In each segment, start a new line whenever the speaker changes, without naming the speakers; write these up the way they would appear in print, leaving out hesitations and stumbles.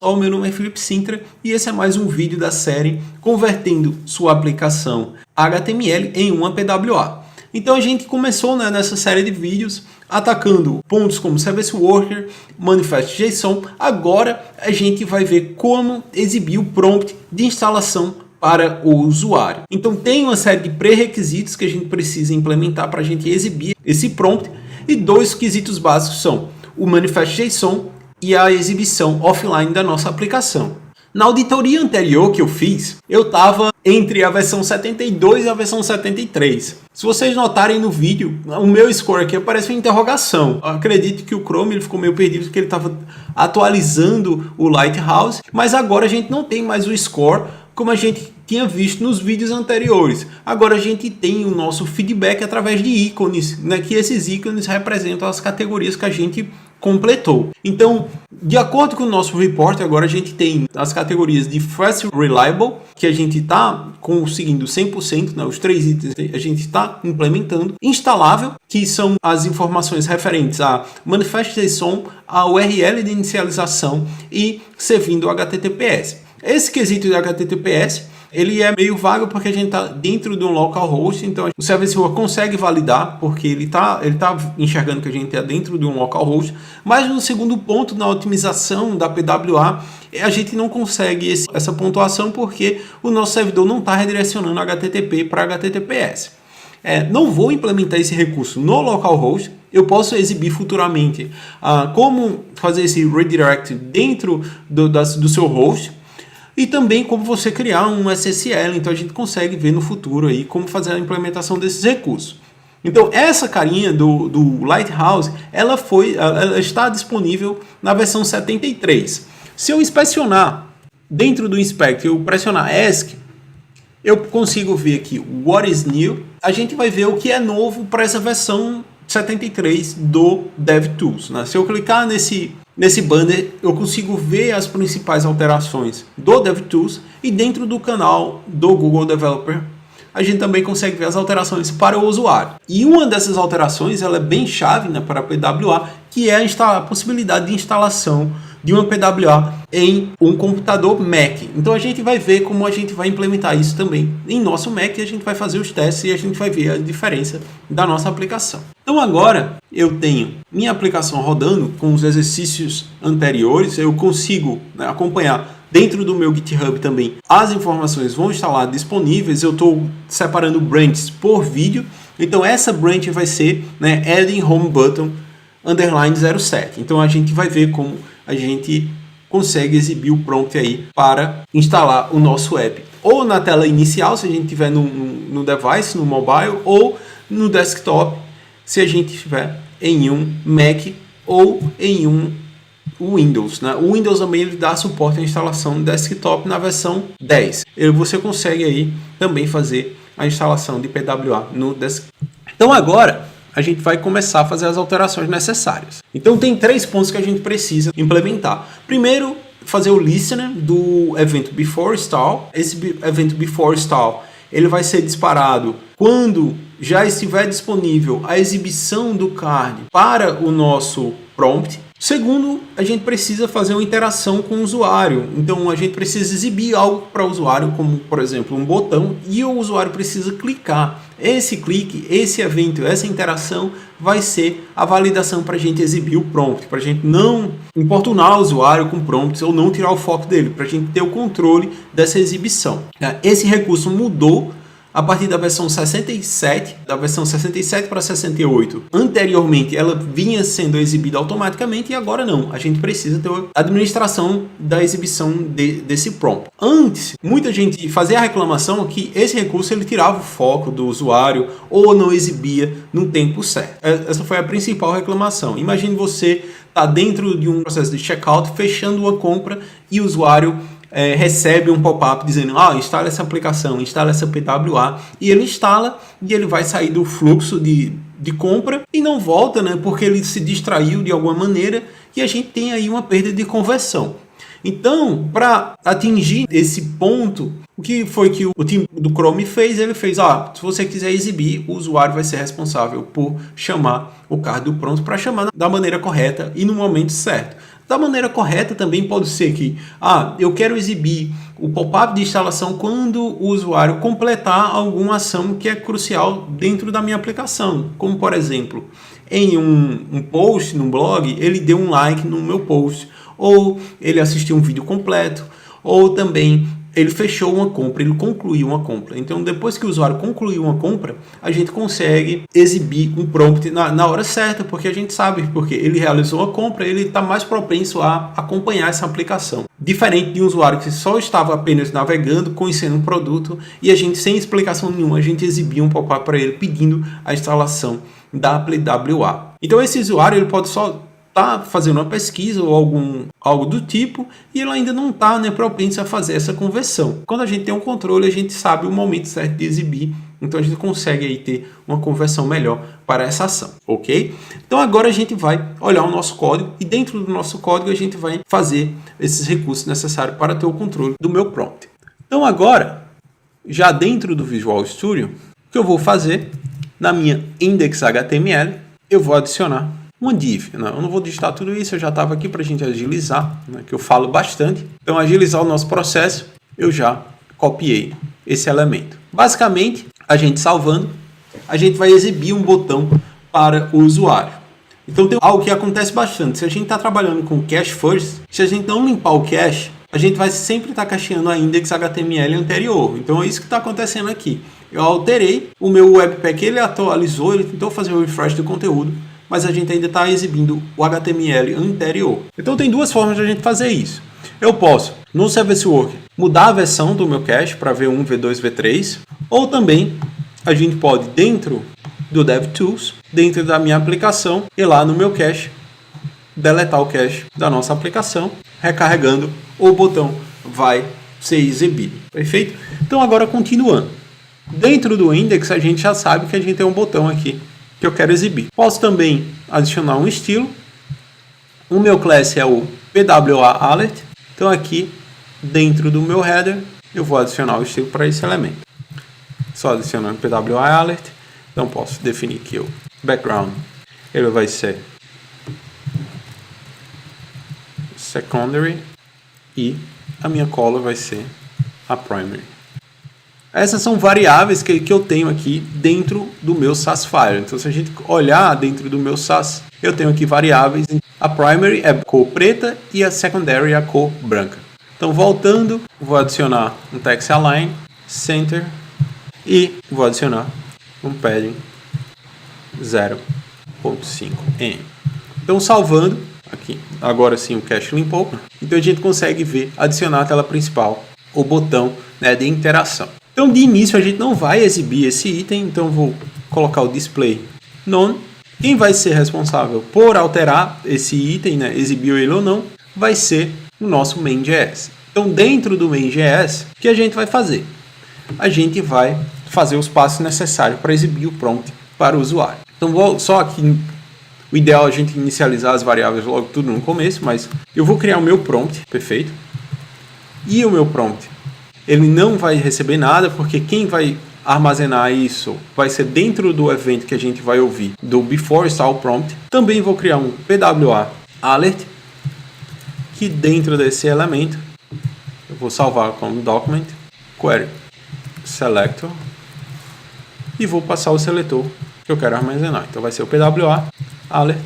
O meu nome é Felipe Sintra e esse é mais um vídeo da série Convertendo sua aplicação HTML em uma PWA. Então a gente começou nessa série de vídeos atacando pontos como Service Worker, Manifest.json. Agora a gente vai ver como exibir o prompt de instalação para o usuário. Então tem uma série de pré-requisitos que a gente precisa implementar para a gente exibir esse prompt, e dois quesitos básicos são o Manifest.json e a exibição offline da nossa aplicação. Na auditoria anterior que eu fiz, eu estava entre a versão 72 e a versão 73. Se vocês notarem no vídeo, o meu score aqui aparece uma interrogação. Eu acredito que o Chrome ele ficou meio perdido porque ele estava atualizando o Lighthouse, mas agora a gente não tem mais o score como a gente tinha visto nos vídeos anteriores. Agora a gente tem o nosso feedback através de ícones, né, que esses ícones representam as categorias que a gente completou. Então, de acordo com o nosso report, agora a gente tem as categorias de Fast Reliable, que a gente está conseguindo 100%, né, os três itens a gente está implementando. Instalável, que são as informações referentes a Manifest.json, a URL de inicialização e servindo HTTPS. Esse quesito de HTTPS ele é meio vago porque a gente está dentro de um localhost, então o Service Worker consegue validar porque ele tá enxergando que a gente está dentro de um localhost, mas no segundo ponto, na otimização da PWA, a gente não consegue essa pontuação porque o nosso servidor não está redirecionando HTTP para HTTPS. Não vou implementar esse recurso no localhost, eu posso exibir futuramente como fazer esse redirect dentro do seu host, e também como você criar um SSL, então a gente consegue ver no futuro aí como fazer a implementação desses recursos. Então essa carinha do Lighthouse, ela está disponível na versão 73. Se eu inspecionar dentro do inspect, eu pressionar ESC, eu consigo ver aqui What is new, a gente vai ver o que é novo para essa versão 73 do DevTools, né? Se eu clicar nesse banner, eu consigo ver as principais alterações do DevTools, e dentro do canal do Google Developer a gente também consegue ver as alterações para o usuário. E uma dessas alterações ela é bem chave, né, para a PWA, que é a possibilidade de instalação de uma PWA em um computador Mac. Então a gente vai ver como a gente vai implementar isso também em nosso Mac, e a gente vai fazer os testes e a gente vai ver a diferença da nossa aplicação. Então agora eu tenho minha aplicação rodando com os exercícios anteriores, eu consigo, né, acompanhar dentro do meu GitHub também. As informações vão estar lá disponíveis, eu estou separando branches por vídeo, então essa branch vai ser, né, adding home button _07. Então a gente vai ver como a gente consegue exibir o prompt aí para instalar o nosso app, ou na tela inicial, se a gente tiver no device, no mobile, ou no desktop, se a gente estiver em um Mac ou em um Windows, né? O Windows também ele dá suporte à instalação do desktop na versão 10. Você consegue aí também fazer a instalação de PWA no desktop. Então agora a gente vai começar a fazer as alterações necessárias. Então tem 3 pontos que a gente precisa implementar. Primeiro, fazer o listener do evento before install. Esse evento before install ele vai ser disparado quando já estiver disponível a exibição do card para o nosso prompt. Segundo, a gente precisa fazer uma interação com o usuário. Então a gente precisa exibir algo para o usuário, como por exemplo um botão, e o usuário precisa clicar. Esse clique, esse evento, essa interação vai ser a validação para a gente exibir o prompt, para a gente não importunar o usuário com prompts ou não tirar o foco dele, para a gente ter o controle dessa exibição. Esse recurso mudou a partir da versão 67, da versão 67 para 68. Anteriormente ela vinha sendo exibida automaticamente e agora não. A gente precisa ter a administração da exibição desse prompt. Antes, muita gente fazia a reclamação que esse recurso ele tirava o foco do usuário ou não exibia no tempo certo. Essa foi a principal reclamação. Imagine você estar dentro de um processo de checkout, fechando uma compra e o usuário recebe um pop-up dizendo instala essa aplicação, instala essa PWA, e ele instala e ele vai sair do fluxo de compra e não volta, né, porque ele se distraiu de alguma maneira, e a gente tem aí uma perda de conversão. Então, para atingir esse ponto, o que foi que o time do Chrome fez? Ele fez, se você quiser exibir, o usuário vai ser responsável por chamar o card do pronto para chamar da maneira correta e no momento certo. Da maneira correta também pode ser que, eu quero exibir o pop-up de instalação quando o usuário completar alguma ação que é crucial dentro da minha aplicação. Como, por exemplo, em um post no blog, ele deu um like no meu post, ou ele assistiu um vídeo completo, ou também ele fechou uma compra, ele concluiu uma compra. Então, depois que o usuário concluiu uma compra, a gente consegue exibir um prompt na hora certa, porque a gente sabe, porque ele realizou a compra, ele está mais propenso a acompanhar essa aplicação. Diferente de um usuário que só estava apenas navegando, conhecendo um produto, e a gente, sem explicação nenhuma, a gente exibia um pop-up para ele pedindo a instalação da AppleWA. Então, esse usuário ele pode só está fazendo uma pesquisa ou algo do tipo e ele ainda não está propenso a fazer essa conversão. Quando a gente tem um controle, a gente sabe o momento certo de exibir, então a gente consegue aí ter uma conversão melhor para essa ação, ok? Então agora a gente vai olhar o nosso código e dentro do nosso código a gente vai fazer esses recursos necessários para ter o controle do meu prompt. Então agora, já dentro do Visual Studio, o que eu vou fazer, na minha index.html, eu vou adicionar uma div. Eu não vou digitar tudo isso, eu já estava aqui para a gente agilizar, que eu falo bastante. Então, agilizar o nosso processo, eu já copiei esse elemento. Basicamente, a gente salvando, a gente vai exibir um botão para o usuário. Então, tem algo que acontece bastante. Se a gente está trabalhando com cache first, se a gente não limpar o cache, a gente vai sempre estar cacheando a index.html anterior. Então, é isso que está acontecendo aqui. Eu alterei, o meu Webpack ele atualizou, ele tentou fazer o refresh do conteúdo, mas a gente ainda está exibindo o HTML anterior. Então tem duas formas de a gente fazer isso. Eu posso, no Service Worker, mudar a versão do meu cache para V1, V2, V3, ou também a gente pode, dentro do DevTools, dentro da minha aplicação, ir lá no meu cache, deletar o cache da nossa aplicação, recarregando, o botão vai ser exibido. Perfeito? Então agora continuando. Dentro do index a gente já sabe que a gente tem um botão aqui que eu quero exibir. Posso também adicionar um estilo. O meu class é o PWA Alert. Então aqui dentro do meu header eu vou adicionar o estilo para esse elemento. Só adicionando PWA Alert. Então posso definir que o background ele vai ser secondary e a minha color vai ser a primary. Essas são variáveis que eu tenho aqui dentro do meu Sassfire. Então, se a gente olhar dentro do meu Sass, eu tenho aqui variáveis. A primary é a cor preta e a secondary é a cor branca. Então, voltando, vou adicionar um text align, center e vou adicionar um padding 0.5 em. Então, salvando aqui, agora sim o cache limpou. Então, a gente consegue ver, adicionar a tela principal, o botão de interação. Então, de início, a gente não vai exibir esse item, então vou colocar o display none. Quem vai ser responsável por alterar esse item, exibir ele ou não, vai ser o nosso main.js. Então, dentro do main.js, o que a gente vai fazer? A gente vai fazer os passos necessários para exibir o prompt para o usuário. Então, só aqui, o ideal é a gente inicializar as variáveis logo tudo no começo, mas eu vou criar o meu prompt, perfeito? E o meu prompt ele não vai receber nada, porque quem vai armazenar isso vai ser dentro do evento que a gente vai ouvir, do before install prompt. Também vou criar um PWA alert, que dentro desse elemento, eu vou salvar como document, query selector, e vou passar o seletor que eu quero armazenar. Então vai ser o PWA alert.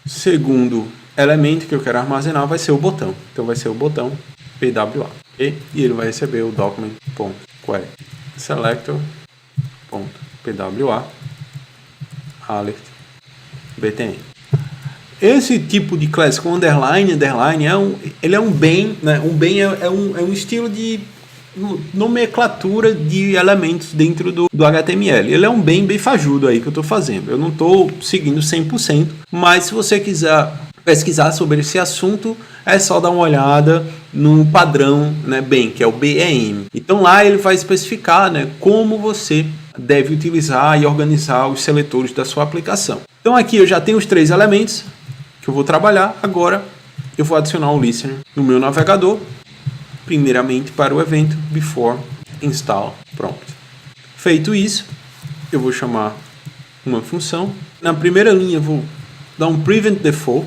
Segundo elemento que eu quero armazenar vai ser o botão. Então vai ser o botão PWA. E ele vai receber o document.query selector.pwa alert btn. Esse tipo de class com underline ele é um bem, um bem é um estilo de nomenclatura de elementos dentro do HTML. Ele é um bem fajudo aí que eu estou fazendo. Eu não estou seguindo 100%, mas se você quiser pesquisar sobre esse assunto, é só dar uma olhada no padrão, bem, que é o BEM. Então lá ele vai especificar, como você deve utilizar e organizar os seletores da sua aplicação. Então aqui eu já tenho os 3 elementos que eu vou trabalhar. Agora eu vou adicionar o listener no meu navegador, primeiramente para o evento before install prompt. Feito isso, eu vou chamar uma função. Na primeira linha eu vou dar um prevent default.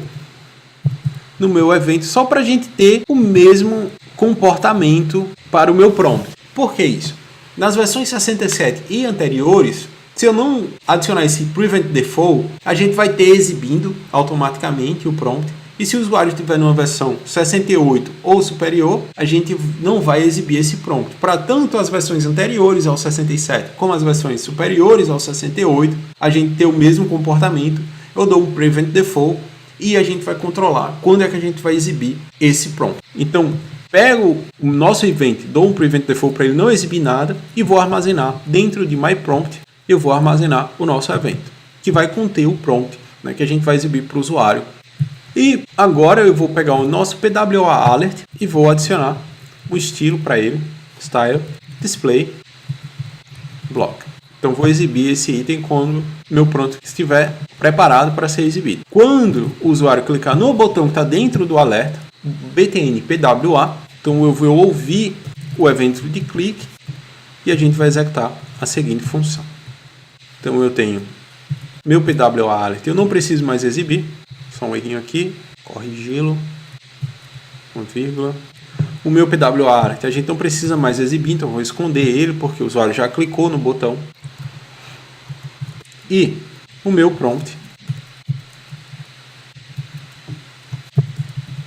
no meu evento, só para a gente ter o mesmo comportamento para o meu prompt. Por que isso? Nas versões 67 e anteriores, se eu não adicionar esse Prevent Default, a gente vai ter exibindo automaticamente o prompt. E se o usuário estiver numa versão 68 ou superior, a gente não vai exibir esse prompt. Para tanto as versões anteriores ao 67 como as versões superiores ao 68, a gente ter o mesmo comportamento. Eu dou um Prevent Default e a gente vai controlar quando é que a gente vai exibir esse prompt. Então, pego o nosso event, dou um Prevent Default para ele não exibir nada e vou armazenar dentro de MyPrompt. Eu vou armazenar o nosso evento, que vai conter o prompt, né, que a gente vai exibir para o usuário. E agora eu vou pegar o nosso PWA Alert e vou adicionar um estilo para ele, Style, Display, Block. Então vou exibir esse item quando meu prompt estiver preparado para ser exibido. Quando o usuário clicar no botão que está dentro do alerta, btn PWA, então eu vou ouvir o evento de clique e a gente vai executar a seguinte função. Então eu tenho meu PWA Alert, eu não preciso mais exibir, só um errinho aqui, corrigi-lo, uma vírgula. O meu PWA Alert a gente não precisa mais exibir, então eu vou esconder ele porque o usuário já clicou no botão. E o meu prompt,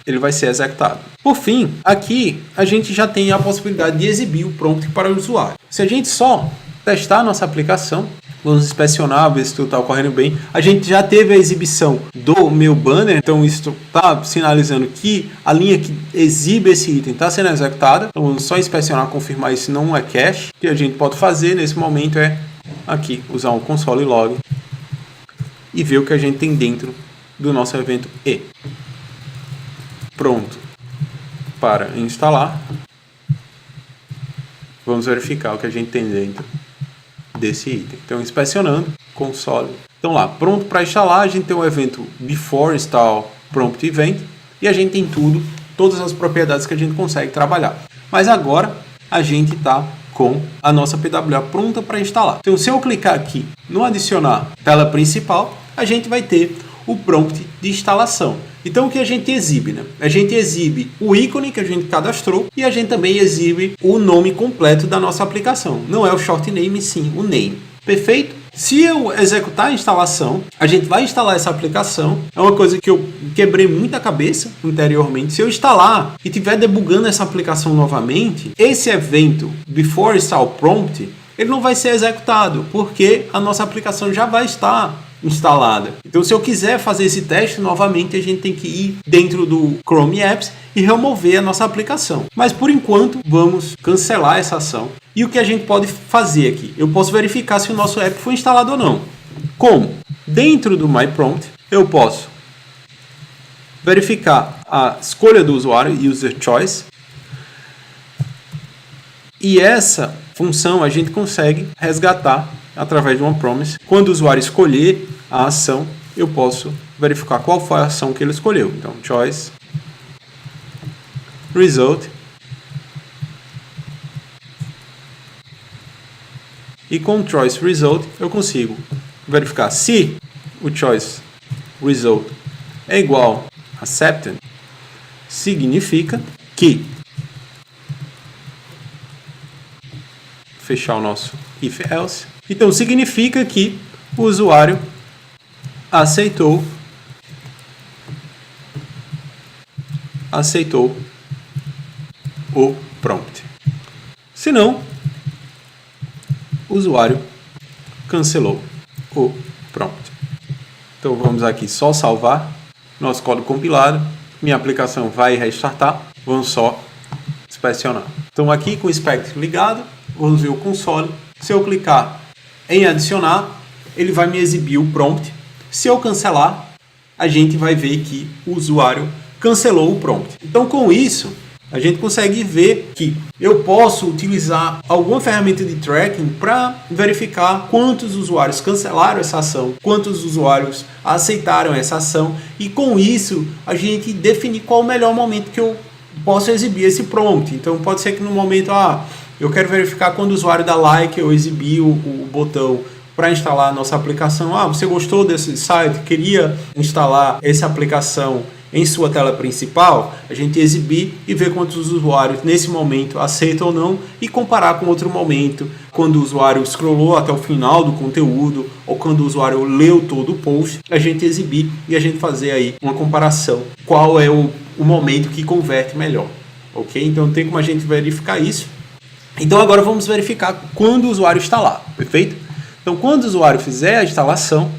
ele vai ser executado. Por fim, aqui a gente já tem a possibilidade de exibir o prompt para o usuário. Se a gente só testar a nossa aplicação, vamos inspecionar, ver se tudo está ocorrendo bem. A gente já teve a exibição do meu banner, então isso está sinalizando que a linha que exibe esse item está sendo executada. Então vamos só inspecionar, confirmar isso não é cache. O que a gente pode fazer nesse momento é aqui usar um console log e ver o que a gente tem dentro do nosso evento E. Pronto para instalar. Vamos verificar o que a gente tem dentro desse item. Então, inspecionando, console. Então lá, pronto para instalar, a gente tem o evento Before Install Prompt Event e a gente tem tudo, todas as propriedades que a gente consegue trabalhar. Mas agora a gente está com a nossa PWA pronta para instalar. Então, se eu clicar aqui no adicionar tela principal, a gente vai ter o prompt de instalação. Então, o que a gente exibe, né? A gente exibe o ícone que a gente cadastrou e a gente também exibe o nome completo da nossa aplicação. Não é o short name, sim o name. Perfeito? Se eu executar a instalação, a gente vai instalar essa aplicação. É uma coisa que eu quebrei muita cabeça anteriormente. Se eu instalar e estiver debugando essa aplicação novamente, esse evento Before Install Prompt, ele não vai ser executado, porque a nossa aplicação já vai estar instalada. Então, se eu quiser fazer esse teste novamente, a gente tem que ir dentro do Chrome Apps e remover a nossa aplicação. Mas, por enquanto, vamos cancelar essa ação. E o que a gente pode fazer aqui? Eu posso verificar se o nosso app foi instalado ou não. Como? Dentro do MyPrompt, eu posso verificar a escolha do usuário, User Choice. E essa função a gente consegue resgatar através de uma promise. Quando o usuário escolher a ação, eu posso verificar qual foi a ação que ele escolheu. Então, choice, result, e com choice result eu consigo verificar se o choice result é igual a accepted, significa que fechar o nosso if else. Então, significa que o usuário aceitou o prompt. Se não, o usuário cancelou o prompt. Então, vamos aqui só salvar nosso código compilado. Minha aplicação vai restartar. Vamos só inspecionar. Então, aqui com o Inspect ligado, vamos ver o console. Se eu clicar em adicionar, ele vai me exibir o prompt. Se eu cancelar, a gente vai ver que o usuário cancelou o prompt. Então, com isso, a gente consegue ver que eu posso utilizar alguma ferramenta de tracking para verificar quantos usuários cancelaram essa ação, quantos usuários aceitaram essa ação, e com isso a gente definir qual o melhor momento que eu posso exibir esse prompt. Então, pode ser que no momento, eu quero verificar quando o usuário dá like, eu exibi o botão para instalar a nossa aplicação. Você gostou desse site? Queria instalar essa aplicação em sua tela principal, a gente exibir e ver quantos usuários nesse momento aceitam ou não e comparar com outro momento, quando o usuário scrollou até o final do conteúdo ou quando o usuário leu todo o post, a gente exibir e a gente fazer aí uma comparação, qual é o momento que converte melhor, ok? Então tem como a gente verificar isso. Então agora vamos verificar quando o usuário está lá, perfeito? Então quando o usuário fizer a instalação,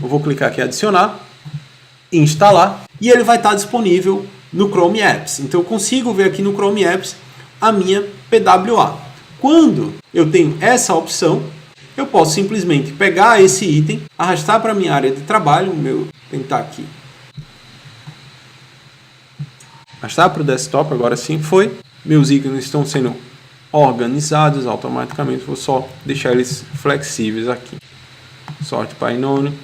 eu vou clicar aqui em adicionar, instalar, e ele vai estar disponível no Chrome Apps. Então eu consigo ver aqui no Chrome Apps a minha PWA. Quando eu tenho essa opção, eu posso simplesmente pegar esse item, arrastar para a minha área de trabalho, tentar aqui, arrastar para o desktop, agora sim foi. Meus ícones estão sendo organizados automaticamente, vou só deixar eles flexíveis aqui. Sort by none.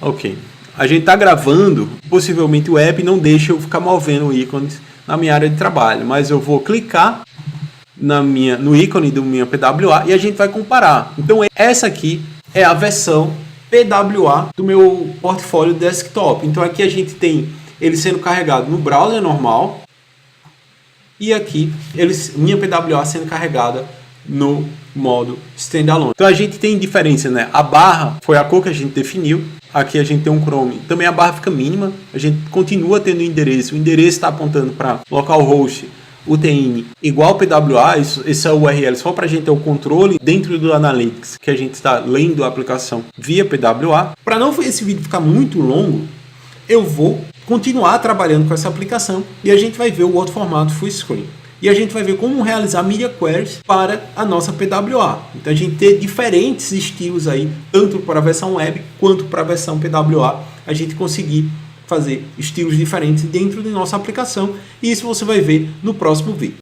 Ok. A gente está gravando, possivelmente o app não deixa eu ficar movendo ícones na minha área de trabalho, mas eu vou clicar no ícone do minha PWA e a gente vai comparar. Então essa aqui é a versão PWA do meu portfólio desktop. Então aqui a gente tem ele sendo carregado no browser normal e aqui minha PWA sendo carregada no modo standalone. Então a gente tem diferença, né? A barra foi a cor que a gente definiu. Aqui a gente tem um Chrome. Também a barra fica mínima. A gente continua tendo o endereço. O endereço está apontando para localhost UTN igual PWA. Esse é o URL só para a gente ter o controle dentro do Analytics, que a gente está lendo a aplicação via PWA. Para não esse vídeo ficar muito longo, eu vou continuar trabalhando com essa aplicação e a gente vai ver o outro formato full screen. E a gente vai ver como realizar media queries para a nossa PWA. Então a gente tem diferentes estilos aí, tanto para a versão web quanto para a versão PWA. A gente conseguir fazer estilos diferentes dentro de nossa aplicação. E isso você vai ver no próximo vídeo.